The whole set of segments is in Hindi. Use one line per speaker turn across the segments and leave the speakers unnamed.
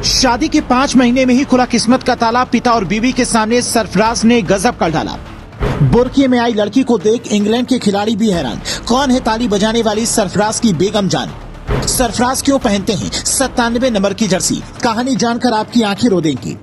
शादी के 5 महीने में ही खुला किस्मत का ताला। पिता और बीवी के सामने सरफराज ने गजब कर डाला। बुर्के में आई लड़की को देख इंग्लैंड के खिलाड़ी भी हैरान। कौन है ताली बजाने वाली सरफराज की बेगम जान? सरफराज क्यों पहनते हैं 97 नंबर की जर्सी? कहानी जानकर आपकी आंखें रो देंगी।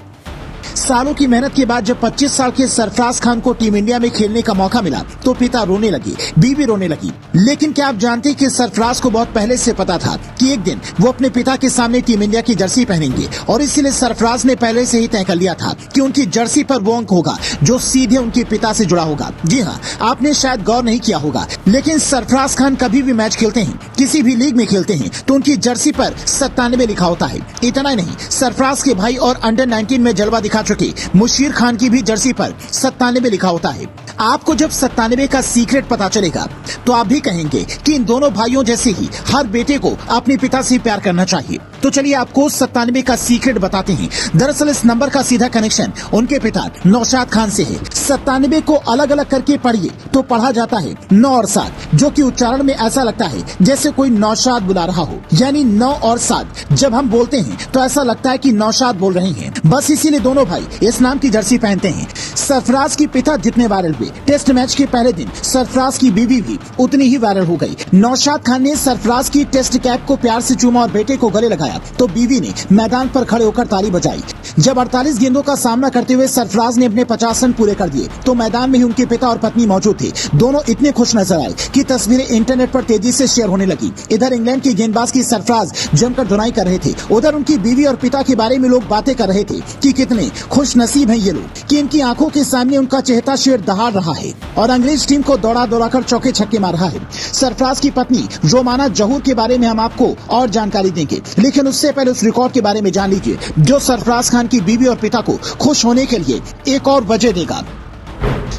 सालों की मेहनत के बाद जब 25 साल के सरफराज खान को टीम इंडिया में खेलने का मौका मिला तो पिता रोने लगे, बीवी रोने लगी। लेकिन क्या आप जानते हैं कि सरफराज को बहुत पहले से पता था कि एक दिन वो अपने पिता के सामने टीम इंडिया की जर्सी पहनेंगे, और इसीलिए सरफराज ने पहले से ही तय कर लिया था कि उनकी जर्सी पर वो अंक होगा जो सीधे उनके पिता से जुड़ा होगा। जी हाँ, आपने शायद गौर नहीं किया होगा, लेकिन सरफराज खान कभी भी मैच खेलते हैं, किसी भी लीग में खेलते हैं, तो उनकी जर्सी पर 97 लिखा होता है। इतना ही नहीं, सरफराज के भाई और अंडर 19 में जलवा दिखा चुके मुशीर खान की भी जर्सी पर 97 लिखा होता है। आपको जब 97 का सीक्रेट पता चलेगा तो आप भी कहेंगे कि इन दोनों भाइयों जैसे ही हर बेटे को अपने पिता से प्यार करना चाहिए। तो चलिए आपको 97 का सीक्रेट बताते हैं। दरअसल इस नंबर का सीधा कनेक्शन उनके पिता नौशाद खान से है। 97 को अलग अलग करके पढ़िए तो पढ़ा जाता है 9 और 7, जो कि उच्चारण में ऐसा लगता है जैसे कोई नौशाद बुला रहा हो, यानी 9 और 7 जब हम बोलते हैं तो ऐसा लगता है कि नौशाद बोल रहे हैं। बस इसीलिए दोनों भाई इस नाम की जर्सी पहनते हैं। सरफराज की पिता जितने वायरल हुए, टेस्ट मैच के पहले दिन सरफराज की बीवी भी उतनी ही वायरल हो गई। नौशाद खान ने सरफराज की टेस्ट कैप को प्यार से चूमा और बेटे को गले लगाया तो बीवी ने मैदान पर खड़े होकर ताली बजाई। जब 48 गेंदों का सामना करते हुए सरफराज ने अपने 50 रन पूरे कर दिए तो मैदान में ही उनके पिता और पत्नी मौजूद थे। दोनों इतने खुश नजर आए कि तस्वीरें इंटरनेट पर तेजी से शेयर होने लगी। इधर इंग्लैंड की गेंदबाज की सरफराज जमकर धुनाई कर रहे थे, उधर उनकी बीवी और पिता के बारे में लोग बातें कर रहे थे कि कितने खुश नसीब हैं ये लोग कि इनकी आंखों के सामने उनका चहेता शेर दहाड़ रहा है और अंग्रेज टीम को दौड़ा दौड़ा कर चौके छक्के मार रहा है। सरफराज की पत्नी रोमाना जहूर के बारे में हम आपको और जानकारी देंगे, लेकिन उससे पहले उस रिकॉर्ड के बारे में जान लीजिए जो सरफराज खान की बीवी और पिता को खुश होने के लिए एक और वजह देगा।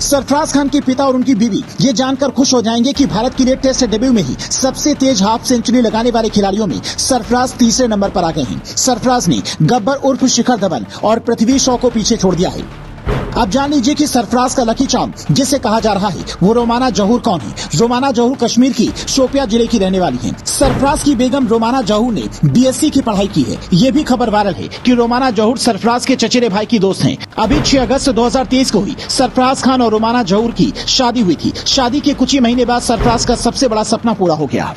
सरफराज खान के पिता और उनकी बीवी ये जानकर खुश हो जाएंगे कि भारत के लिए टेस्ट डेब्यू में ही सबसे तेज हाफ सेंचुरी लगाने वाले खिलाड़ियों में सरफराज तीसरे नंबर पर आ गए हैं। सरफराज ने गब्बर उर्फ शिखर धवन और पृथ्वी शॉ को पीछे छोड़ दिया है। अब जान लीजिए कि सरफराज का लकी चार्म जिसे कहा जा रहा है वो रोमाना जहूर कौन है। रोमाना जहूर कश्मीर की शोपिया जिले की रहने वाली हैं। सरफराज की बेगम रोमाना जहूर ने BSc की पढ़ाई की है। ये भी खबर वायरल है कि रोमाना जहूर सरफराज के चचेरे भाई की दोस्त हैं। अभी 6 अगस्त 2023 को हुई सरफराज खान और रोमाना जहूर की शादी हुई थी। शादी के कुछ ही महीने बाद सरफराज का सबसे बड़ा सपना पूरा हो गया।